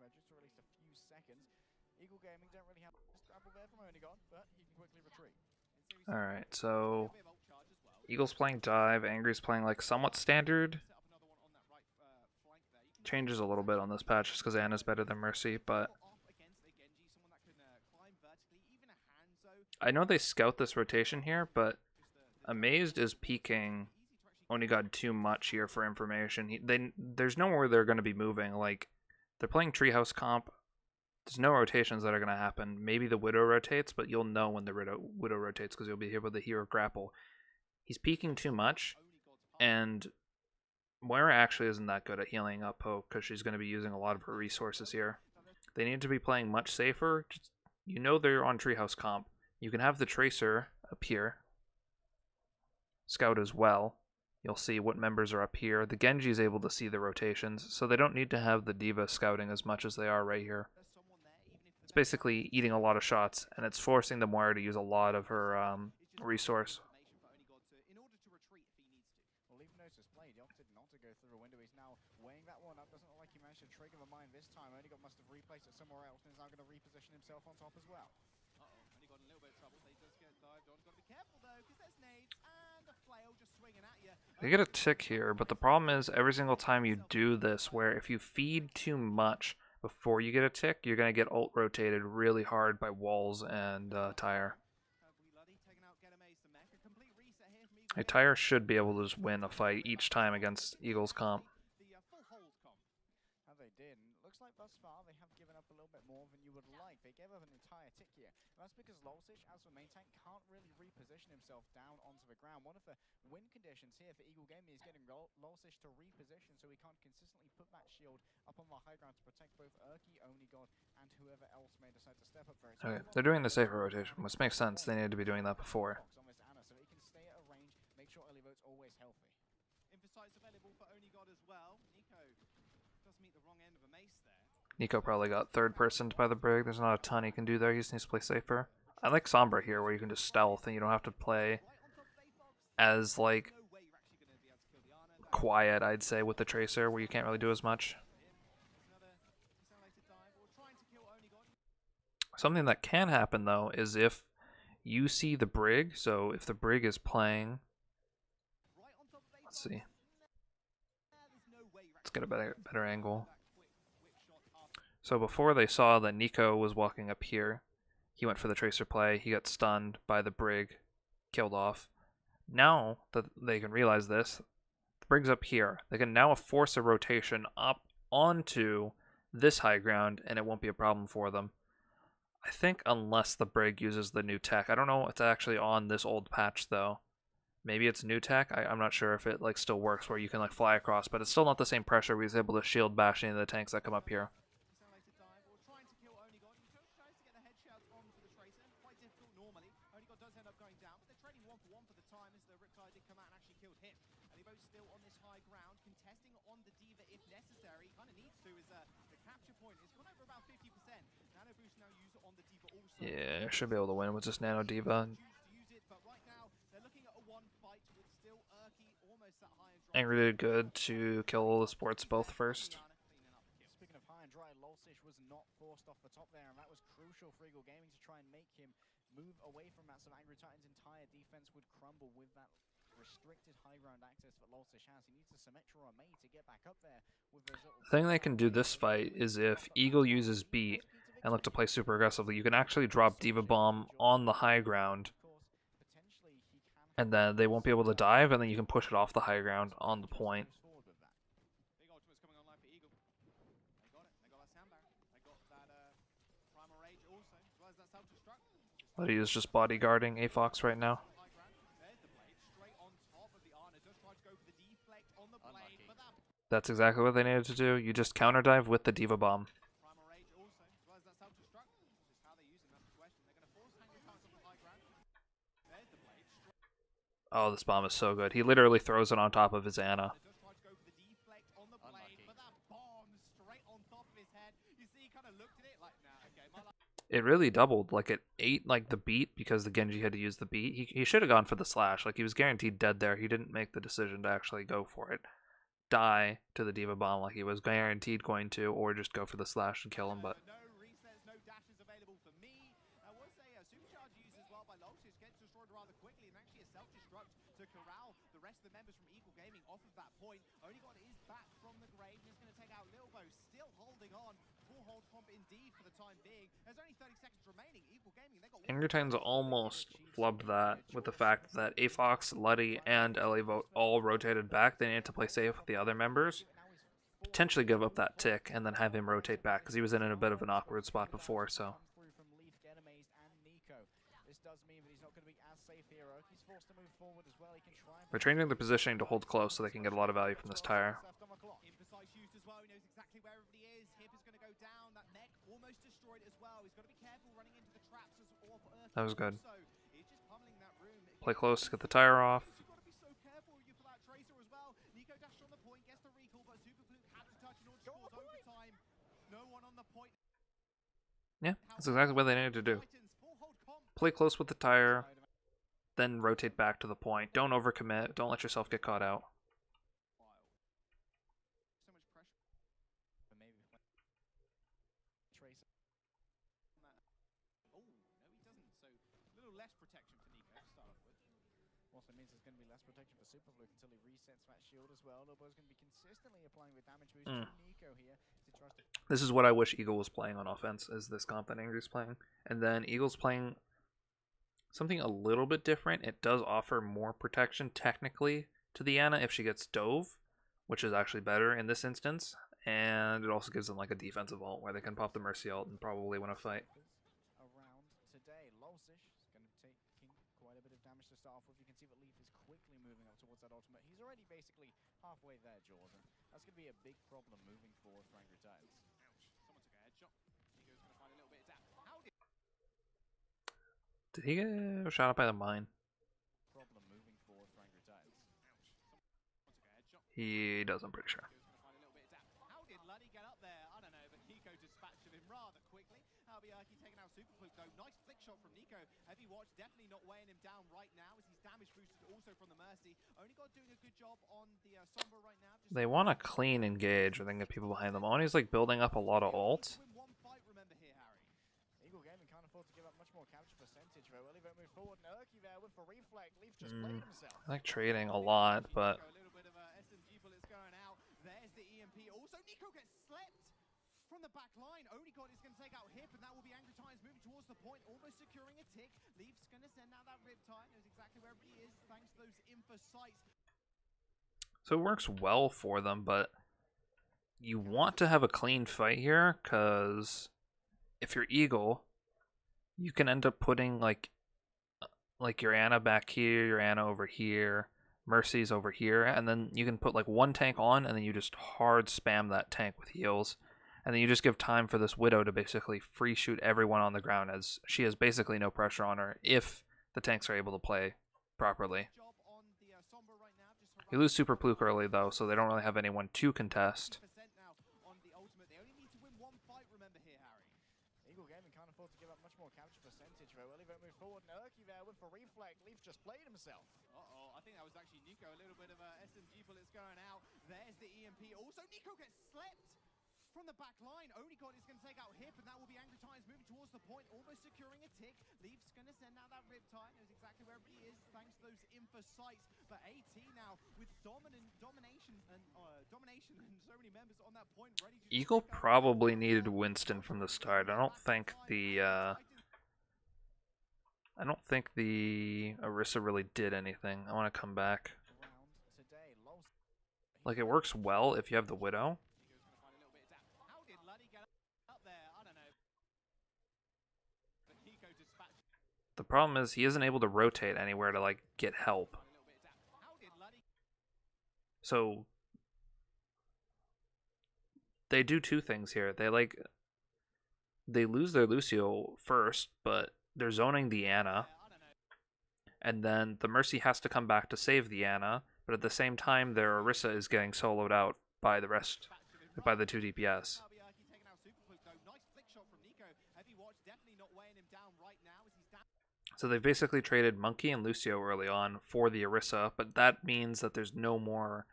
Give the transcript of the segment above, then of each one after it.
just to release a few seconds. Eagle Gaming don't really have this grapple there from Onigon, but he can quickly retreat. Alright, so Eagle's playing dive, Angry's playing like somewhat standard. Changes a little bit on this patch just because Ana's better than Mercy, but I know they scout this rotation here, but Amazed is peeking Onigod too much here for information. There's nowhere they're going to be moving. Like, they're playing Treehouse comp. There's no rotations that are going to happen. Maybe the Widow rotates, but you'll know when the Widow rotates because you'll be able to hear grapple. He's peeking too much, and Moira actually isn't that good at healing up Poke because she's going to be using a lot of her resources here. They need to be playing much safer. You know they're on Treehouse comp. You can have the Tracer up here. Scout as well. You'll see what members are up here. The Genji is able to see the rotations, so they don't need to have the D.Va scouting as much as they are right here. It's basically eating a lot of shots, and it's forcing the Moira to use a lot of her resource. Weighing that one up, doesn't look like he managed to trigger the mine this time. Onigon must have replaced it somewhere else and is now going to reposition himself on top as well. Onigon in a little bit of trouble. They just get dived on. Got to be careful though, because there's nades and a flail just swinging at you. They get a tick here, but the problem is every single time you do this, where if you feed too much before you get a tick, you're going to get ult rotated really hard by Walls and Tyre. Tyre should be able to just win a fight each time against Eagles comp. Looks like thus far they have given up a little bit more than you would like. They gave up an entire tick here. And that's because Lulsish, as the main tank, can't really reposition himself down onto the ground. One of the win conditions here for Eagle Gaming is getting Lulsish to reposition so he can't consistently put that shield up on the high ground to protect both Erky, Onigod, and whoever else may decide to step up for it. Okay, they're doing the safer rotation, which makes sense. They needed to be doing that before. So he can stay at a range, make sure early vote's always healthy. Infosight's available for Onigod as well. Nico does meet the wrong end of a mace there. Nico probably got third-personed by the Brig. There's not a ton he can do there. He just needs to play safer. I like Sombra here, where you can just stealth and you don't have to play as, like, quiet, I'd say, with the Tracer, where you can't really do as much. Something that can happen, though, is if you see the Brig, so if the Brig is playing... Let's see. Let's get a better angle. So before they saw that Nico was walking up here, he went for the Tracer play, he got stunned by the Brig, killed off. Now that they can realize this, the Brig's up here. They can now force a rotation up onto this high ground, and it won't be a problem for them. I think unless the Brig uses the new tech. I don't know if it's actually on this old patch, though. Maybe it's new tech. I'm not sure if it still works where you can fly across, but it's still not the same pressure. He's able to shield bash any of the tanks that come up here. Yeah, should be able to win with just Nano D.Va. Angry did good to kill the sports both first. Speaking of high and dry, Lulsish was not forced off the top there, and that was crucial for Eagle Gaming to try and make him move away from that. So Angry Titan's entire defense would crumble with that restricted high ground access that Lulsish has. He needs a Symmetra or a Mei to get back up there with those little... The thing they can do this fight is if Eagle uses beat and look to play super aggressively, you can actually drop D.Va Bomb on the high ground, and then they won't be able to dive, and then you can push it off the high ground on the point. But he is just bodyguarding Aafox right now. That's exactly what they needed to do. You just counter dive with the D.Va Bomb. Oh, this bomb is so good. He literally throws it on top of his Ana. It really doubled. Like, it ate the beat because the Genji had to use the beat. He should have gone for the slash. Like, he was guaranteed dead there. He didn't make the decision to actually go for it. die to the D.Va Bomb like he was guaranteed going to, or just go for the slash and kill him, but No resets, no dashes available for me. Was a supercharge used as well by Lultish, gets destroyed rather quickly, and actually a self-destruct to corral the rest of the members from Eagle Gaming off of that point. Only got his back from the grave, and is going to take out Lilbo, still holding on. Full hold comp indeed for the time being. There's only 30 seconds remaining. Eagle Gaming, they got Angry Titans almost flubbed that with the fact that Afox, Luddy, and Elevote all rotated back. They needed to play safe with the other members, potentially give up that tick, and then have him rotate back, because he was in a bit of an awkward spot before, so... They're changing the positioning to hold close so they can get a lot of value from this tire. Imprecise use as well. He knows exactly where everybody is. Hip is going to go down. That mech almost destroyed as well. He's got to be careful running into the traps as off Earth. That was good. So he's just pummeling that room. Play close to get the tire off. You've got to be so careful for that Tracer as well. Nico dashed on the point, gets the recall, but Super Fluke had to touch in order to cause overtime. No one on the point. Yeah, that's exactly what they needed to do. Play close with the tire, then rotate back to the point. Don't overcommit. Don't let yourself get caught out. Also means there's going to be less protection for Super Fluke until he resets that shield as well. Lobo's going to be consistently applying the damage boost to Nico here as he tries to... This is what I wish Eagle was playing on offense, is this comp that Angry's playing. And then Eagle's playing something a little bit different. It does offer more protection technically to the Ana if she gets dove, which is actually better in this instance. And it also gives them like a defensive ult where they can pop the Mercy ult and probably win a fight. Around today, Lultish is going to take quite a bit of damage to start off with. You can see that Leaf is quickly moving up towards that ultimate. He's already basically halfway there, Jordan. That's going to be a big problem moving forward for Angry Titans. Ouch. Someone took a headshot. Nico's going to find a little bit of damage. How Did he get shot up by the mine? Problem moving forward for Angry Titans. Ouch. Someone took a headshot. He does, I'm pretty sure. How did Luddy get up there? I don't know, but Nico dispatched him rather quickly. Albiaki taking out Super Fluke though. Nice flick shot from Nico. Heavy watch, definitely not weighing him down right now as he's damage boosted also from the Mercy. Only got doing a good job on the Sombra right now. They want to clean engage or they can get people behind them. Oni's like building up a lot of ult. One fight, remember here, Harry. Eagle Gaming can't afford to give up much more capture percentage though. Elevate move forward. Nurky there with the reflect. Leaf just played himself. I like trading a lot, but A little bit of SMG bullets going out. There's the EMP. Also, Nico gets slept from the back line. Only God is going to take out Hip, and that will be Angry Titans moving towards the point, almost securing a tick. Leaf's going to send out that Riptide. Knows exactly where he is, thanks to those info sites. so it works well for them, but you want to have a clean fight here, because if you're Eagle, you can end up putting like your Ana back here, your Ana over here, Mercy's over here, and then you can put like one tank on, and then you just hard spam that tank with heals. And then you just give time for this Widow to basically free shoot everyone on the ground, as she has basically no pressure on her if the tanks are able to play properly. Job on the Sombra right now. Just You lose Super Fluke early though, so they don't really have anyone to contest. percent now on the ultimate. They only need to win one fight, remember here, Harry. Eagle Gaming can't afford to give up much more capture percentage though. Elevate move forward. Nurky there with the reflect. Leaf just played himself. Uh-oh, I think that was actually Nico. A little bit of SMG bullets going out. There's the EMP. Also, Nico gets slept from the back line. Only God is going to take out Hip, and that will be Angry Titans moving towards the point, almost securing a tick. Leaf's going to send out that Riptide. Knows exactly where he is, thanks to those info sites. But AT now with domination and so many members on that point ready to Eagle probably needed Winston from the start. I don't think the Orisa really did anything. I want to come back. Around today, Like, it works well if you have the Widow. How did Luddy get up there? I don't know. But Nico dispatched The problem is he isn't able to rotate anywhere to like get help. How did Luddy So they do two things here. They lose their Lucio first, but they're zoning the Ana, I don't know. and then the Mercy has to come back to save the Ana, but at the same time their Orisa is getting soloed out by the rest, by the 2 DPS. Albiaki taking out Super Fluke though. Nice flick shot from Nico. Heavy watch, definitely not weighing him down right now as he's down. So they've basically traded Monkey and Lucio early on for the Orisa, but that means that there's no more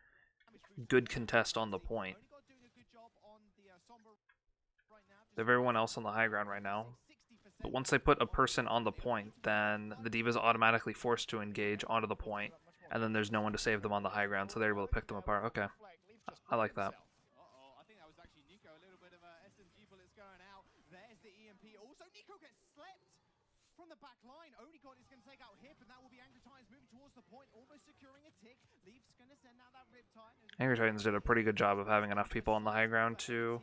good contest on the point. Only got doing a good job on the Sombra right now. They have everyone else on the high ground right now. But once they put a person on the point, then the D.Va's automatically forced to engage onto the point, and then there's no one to save them on the high ground, so they're able to pick them apart. Okay. I like that. I think that was actually Nico. A little bit of SMG bullets going out. There's the EMP. Also, Nico gets slept from the back line. Onigod is going to take out Hip, and that will be Angry Titans moving towards the point, almost securing a tick. Leaf's going to send out that Riptide. Angry Titans did a pretty good job of having enough people on the high ground to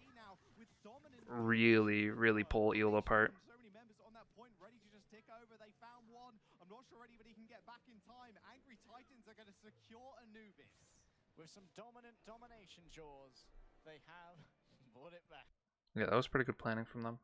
really, really pull Eel apart. So many members on that point ready to just tick over. They found one. I'm not sure anybody can get back in time. Angry Titans are going to secure Anubis. With some domination, Jaws, they have brought it back. Yeah, that was pretty good planning from them.